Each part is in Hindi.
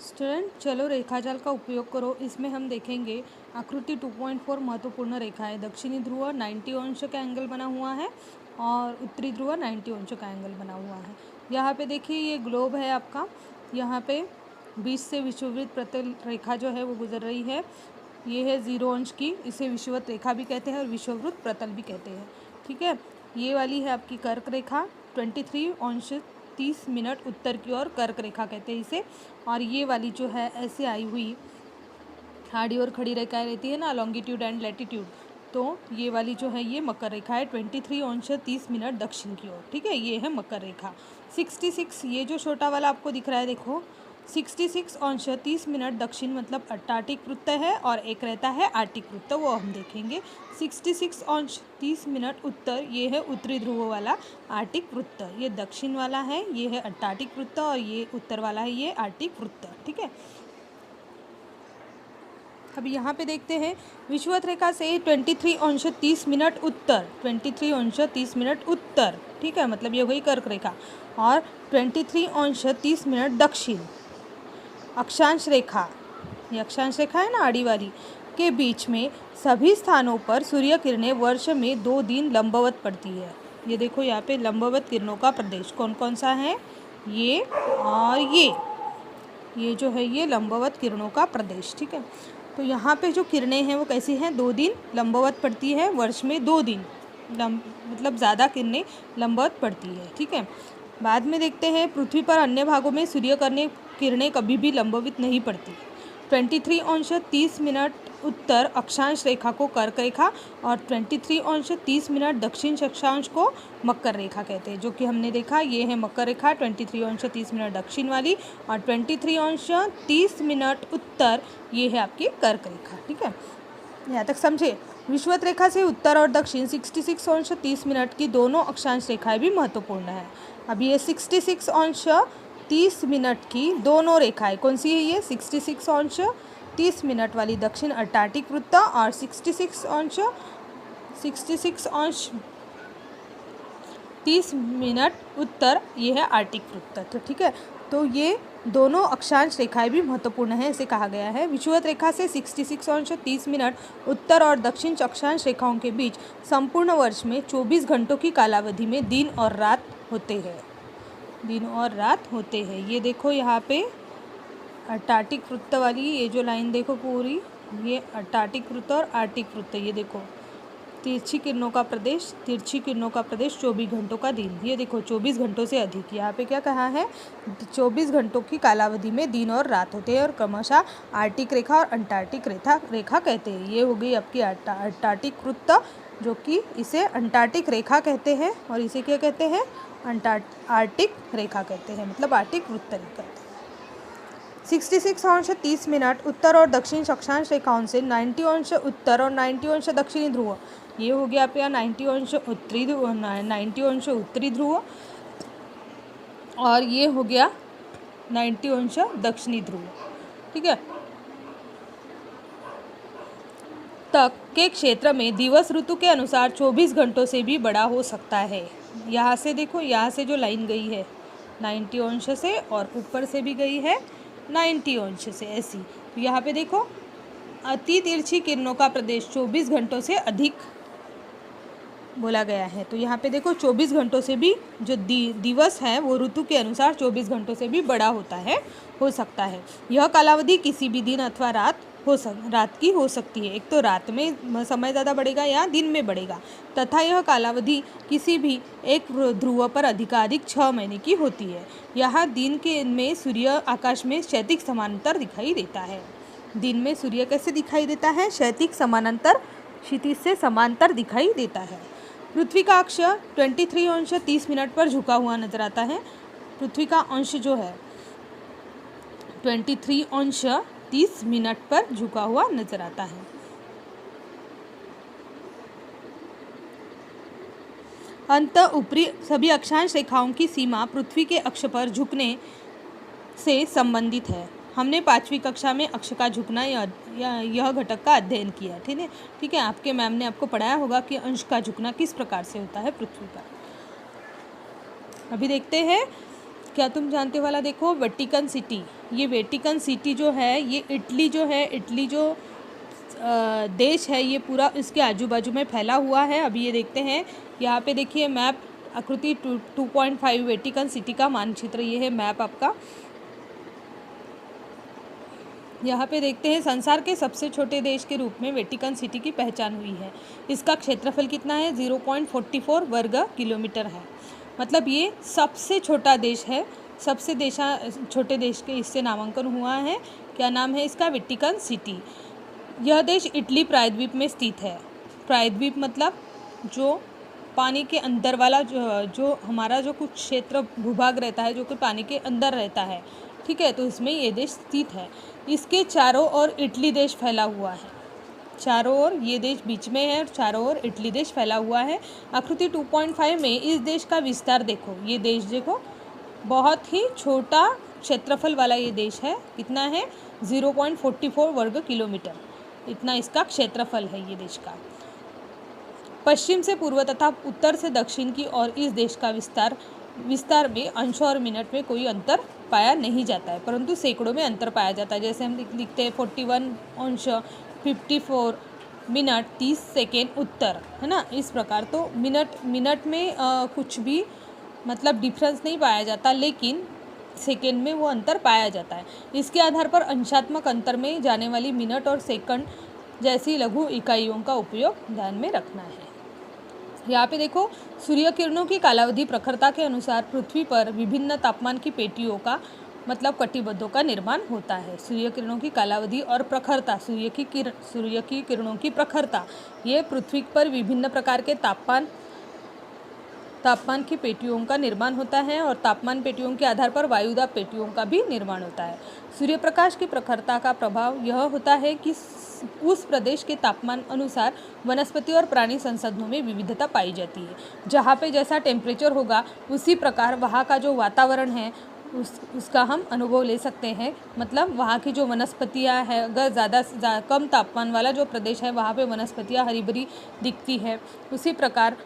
स्टूडेंट चलो रेखाजाल का उपयोग करो। इसमें हम देखेंगे आकृति 2.4 महत्वपूर्ण रेखा है। दक्षिणी ध्रुव 90 अंश का एंगल बना हुआ है और उत्तरी ध्रुव 90 अंश का एंगल बना हुआ है। यहाँ पे देखिए ये ग्लोब है आपका। यहाँ पे बीच से विषुववृत्त प्रतल रेखा जो है वो गुजर रही है। ये है 0 अंश की, इसे विषुवत रेखा भी कहते हैं और विषुववृत्त प्रतल भी कहते हैं। ठीक है, ये वाली है आपकी कर्क रेखा 23 अंश 30 मिनट उत्तर की ओर कर्क रेखा कहते हैं इसे। और ये वाली जो है ऐसे आई हुई आड़ी और खड़ी रेखाएं रहती है ना, लॉन्गिट्यूड एंड लैटिट्यूड, तो ये वाली जो है ये मकर रेखा है 23 अंश 30 मिनट दक्षिण की ओर। ठीक है, ये है मकर रेखा। 66 ये जो छोटा वाला आपको दिख रहा है देखो, 66 अंश 30 मिनट दक्षिण मतलब अंटार्कटिक वृत्त है और एक रहता है आर्टिक वृत्त, वो हम देखेंगे। 66 अंश 30 मिनट उत्तर, ये है उत्तरी ध्रुव वाला आर्टिक वृत्त। ये दक्षिण वाला है, ये है अंटार्कटिक वृत्त, और ये उत्तर वाला है, ये आर्टिक वृत्त। ठीक है, अब यहाँ पे देखते हैं विषुवत रेखा से 23 अंश 30 मिनट उत्तर, 23 अंश 30 मिनट उत्तर। ठीक है, मतलब ये हो गई कर्क रेखा। और 23 अंश 30 मिनट दक्षिण अक्षांश रेखा, ये अक्षांश रेखा है ना आड़ी वाली, के बीच में सभी स्थानों पर सूर्य किरणें वर्ष में 2 दिन लंबवत पड़ती है। ये देखो यहाँ पे लंबवत किरणों का प्रदेश कौन कौन सा है, ये और ये जो है ये लंबवत किरणों का प्रदेश। ठीक है, तो यहाँ पे जो किरणें हैं वो कैसी हैं, 2 दिन लंबवत पड़ती है, वर्ष में 2 दिन मतलब ज़्यादा किरणें लंबवत पड़ती है। ठीक है, बाद में देखते हैं पृथ्वी पर अन्य भागों में सूर्य किरणें कभी भी लंबवत नहीं पड़ती। 23 अंश 30 मिनट उत्तर अक्षांश रेखा को कर्क रेखा और 23 अंश 30 मिनट दक्षिण अक्षांश को मकर रेखा कहते हैं, जो कि हमने देखा ये है मकर रेखा 23 अंश 30 मिनट दक्षिण वाली, और 23 अंश 30 मिनट उत्तर ये है आपकी कर्क रेखा। ठीक है, यहाँ तक समझे। विषुवत रेखा से उत्तर और दक्षिण 66 अंश 30 मिनट की दोनों अक्षांश रेखाएं भी महत्वपूर्ण है। अब ये 66 अंश 30 मिनट की दोनों रेखाएं कौन सी है, ये 66 अंश 30 मिनट वाली दक्षिण अंटार्कटिक वृत्त और 66 अंश 30 मिनट उत्तर ये है आर्टिक वृत्त। तो ठीक है, तो ये दोनों अक्षांश रेखाएं भी महत्वपूर्ण है, इसे कहा गया है। विषुवत रेखा से 66 अंश 30 मिनट उत्तर और दक्षिण अक्षांश रेखाओं के बीच संपूर्ण वर्ष में 24 घंटों की कालावधि में दिन और रात होते हैं, दिन और रात होते हैं। ये देखो यहाँ पे अंटार्कटिक वृत्त वाली ये जो लाइन देखो पूरी, ये अंटार्कटिक वृत्त और आर्टिक वृत्त। ये देखो तिरछी किरणों का प्रदेश, तिरछी किरणों का प्रदेश 24 घंटों का दिन। ये देखो 24 घंटों से अधिक, यहाँ पे क्या कहा है, 24 घंटों की कालावधि में दिन और रात होते हैं और क्रमशः आर्टिक रेखा और अंटार्कटिक रेखा कहते हैं। ये हो गई आपकी अंटार्कटिक वृत्त, जो कि इसे अंटार्कटिक रेखा कहते हैं और इसे क्या कहते हैं, आर्टिक रेखा कहते हैं, मतलब आर्टिक वृत्त कहते हैं। 66 अंश 30 मिनट उत्तर और दक्षिण अक्षांश रेखाओं से 90 अंश उत्तर और 90 अंश दक्षिणी ध्रुव, ये हो गया आप यहाँ 90 अंश उत्तरी ध्रुव, 90 अंश उत्तरी ध्रुव, और ये हो गया 90 अंश दक्षिणी ध्रुव। ठीक है, तक के क्षेत्र में दिवस ऋतु के अनुसार 24 घंटों से भी बड़ा हो सकता है। यहाँ से देखो, यहाँ से जो लाइन गई है 90 अंश से और ऊपर से भी गई है 90 अंश से, ऐसी। तो यहाँ पे देखो अति तिरछी किरणों का प्रदेश 24 घंटों से अधिक बोला गया है। तो यहाँ पे देखो 24 घंटों से भी जो दिवस है वो ऋतु के अनुसार 24 घंटों से भी बड़ा हो सकता है। यह कालावधि किसी भी दिन अथवा रात की हो सकती है। एक तो रात में समय ज़्यादा बढ़ेगा या दिन में बढ़ेगा, तथा यह कालावधि किसी भी एक ध्रुव पर अधिकाधिक 6 महीने की होती है। यहाँ दिन के में सूर्य आकाश में क्षैतिज समानांतर दिखाई देता है। दिन में सूर्य कैसे दिखाई देता है, क्षैतिज समानांतर, क्षितिज से समांतर दिखाई देता है। पृथ्वी का अक्ष 23 अंश 30 मिनट पर झुका हुआ नजर आता है। पृथ्वी का अंश जो है 23 अंश 30 मिनट पर झुका हुआ नजर आता है। अंत ऊपरी सभी अक्षांश रेखाओं की सीमा पृथ्वी के अक्ष पर झुकने से संबंधित है। हमने 5वीं कक्षा में अक्ष का झुकना यह घटक का अध्ययन किया। ठीक है, आपके मैम ने आपको पढ़ाया होगा कि अंश का झुकना किस प्रकार से होता है पृथ्वी पर। अभी देखते हैं क्या तुम जानते वाला, देखो वेटिकन सिटी, ये वेटिकन सिटी जो है, ये इटली जो है, इटली जो देश है, ये पूरा इसके आजू बाजू में फैला हुआ है। अभी ये देखते हैं, यहाँ पे देखिए मैप आकृति 2.5 वेटिकन सिटी का मानचित्र, ये है मैप आपका। यहाँ पे देखते हैं संसार के सबसे छोटे देश के रूप में वेटिकन सिटी की पहचान हुई है। इसका क्षेत्रफल कितना है? 0.44 वर्ग किलोमीटर है। मतलब ये सबसे छोटा देश है, सबसे छोटे देश के इससे नामांकन हुआ है। क्या नाम है इसका? Vatican city. यह देश इटली प्रायद्वीप में स्थित है। प्रायद्वीप मतलब जो पानी के अंदर वाला जो हमारा जो कुछ क्षेत्र भूभाग रहता है, जो कि पानी के अंदर रहता है, ठीक है, तो इसमें ये देश स्थित है। इसके चारों ओर इटली देश फैला हुआ है। चारों ओर ये देश बीच में है और चारों ओर इटली देश फैला हुआ है। आकृति 2.5 में इस देश का विस्तार देखो। ये देश देखो, बहुत ही छोटा क्षेत्रफल वाला ये देश है। कितना है? 0.44 वर्ग किलोमीटर, इतना इसका क्षेत्रफल है ये देश का। पश्चिम से पूर्व तथा उत्तर से दक्षिण की ओर इस देश का विस्तार में अंशों और मिनट में कोई अंतर पाया नहीं जाता है, परंतु सैकड़ों में अंतर पाया जाता है। जैसे हम लिखते हैं 41 अंश 54 मिनट 30 सेकेंड उत्तर, है ना, इस प्रकार। तो मिनट में कुछ भी मतलब डिफरेंस नहीं पाया जाता, लेकिन सेकेंड में वो अंतर पाया जाता है। इसके आधार पर अंशात्मक अंतर में जाने वाली मिनट और सेकंड जैसी लघु इकाइयों का उपयोग ध्यान में रखना है। यहाँ पे देखो, सूर्य किरणों की कालावधि प्रखरता के अनुसार पृथ्वी पर विभिन्न तापमान की पेटियों का मतलब कटिबद्धों का निर्माण होता है। सूर्य किरणों की कालावधि और प्रखरता, सूर्य की किरणों की प्रखरता, ये पृथ्वी पर विभिन्न प्रकार के तापमान की पेटियों का निर्माण होता है और तापमान पेटियों के आधार पर वायुदाब पेटियों का भी निर्माण होता है। सूर्य प्रकाश की प्रखरता का प्रभाव यह होता है कि उस प्रदेश के तापमान अनुसार वनस्पति और प्राणी संसाधनों में विविधता पाई जाती है। जहाँ पे जैसा टेम्परेचर होगा, उसी प्रकार वहाँ का जो वातावरण है उसका हम अनुभव ले सकते हैं। मतलब वहाँ की जो वनस्पतियाँ हैं, अगर कम तापमान वाला जो प्रदेश है, वहाँ पे वनस्पतियाँ हरी भरी दिखती है। उसी प्रकार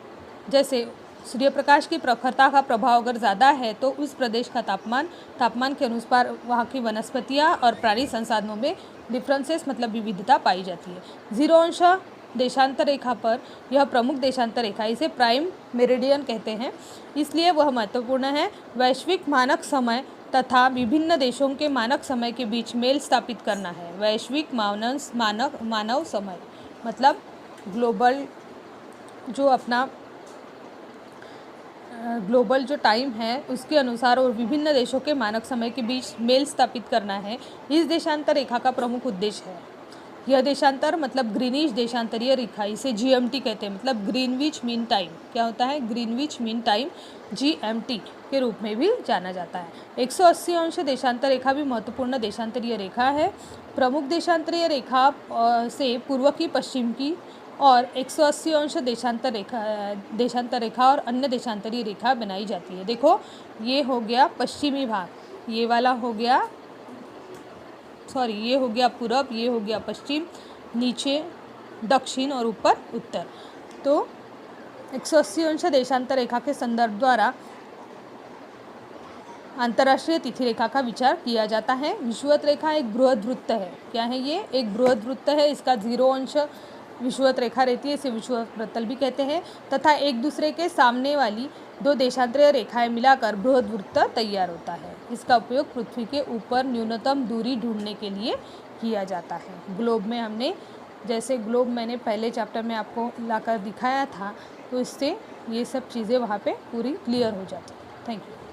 जैसे सूर्य प्रकाश की प्रखरता का प्रभाव अगर ज़्यादा है, तो उस प्रदेश का तापमान के अनुसार वहाँ की वनस्पतियाँ और प्राणी संसाधनों में डिफरेंसेस मतलब विविधता पाई जाती है। 0 अंश देशांतर रेखा पर यह प्रमुख देशांतर रेखा, इसे प्राइम मेरिडियन कहते हैं, इसलिए वह महत्वपूर्ण है। वैश्विक मानक समय तथा विभिन्न देशों के मानक समय के बीच मेल स्थापित करना है। वैश्विक मानव समय मतलब ग्लोबल जो टाइम है उसके अनुसार और विभिन्न देशों के मानक समय के बीच मेल स्थापित करना है, इस देशांतर रेखा का प्रमुख उद्देश्य है। यह देशांतर मतलब ग्रीनिश देशांतरीय रेखा, इसे GMT कहते हैं, मतलब ग्रीनविच मीन टाइम। क्या होता है? ग्रीनविच मीन टाइम, GMT के रूप में भी जाना जाता है। 180 अंश देशांतर रेखा भी महत्वपूर्ण देशांतरीय रेखा है। प्रमुख देशांतरीय रेखा से पूर्व की, पश्चिम की और 180 अंश देशांतर रेखा और अन्य देशांतरीय रेखा बनाई जाती है। देखो, ये हो गया पश्चिमी भाग, ये वाला हो गया ये हो गया पूरब, ये हो गया पश्चिम, नीचे दक्षिण और ऊपर उत्तर। तो 180 अंश देशांतर रेखा के संदर्भ द्वारा अंतर्राष्ट्रीय तिथि रेखा का विचार किया जाता है। विषुवत रेखा एक बृहद वृत्त है। क्या है ये? एक बृहद वृत्त है। इसका 0 अंश विषुवत रेखा रहती है, इसे विषुवत प्रतल भी कहते हैं, तथा एक दूसरे के सामने वाली 2 देशांतरीय रेखाएं मिलाकर बृहद वृत्त तैयार होता है। इसका उपयोग पृथ्वी के ऊपर न्यूनतम दूरी ढूंढने के लिए किया जाता है। ग्लोब में ग्लोब मैंने पहले चैप्टर में आपको लाकर दिखाया था, तो इससे ये सब चीज़ें वहाँ पे पूरी क्लियर हो जाती हैं। Thank you.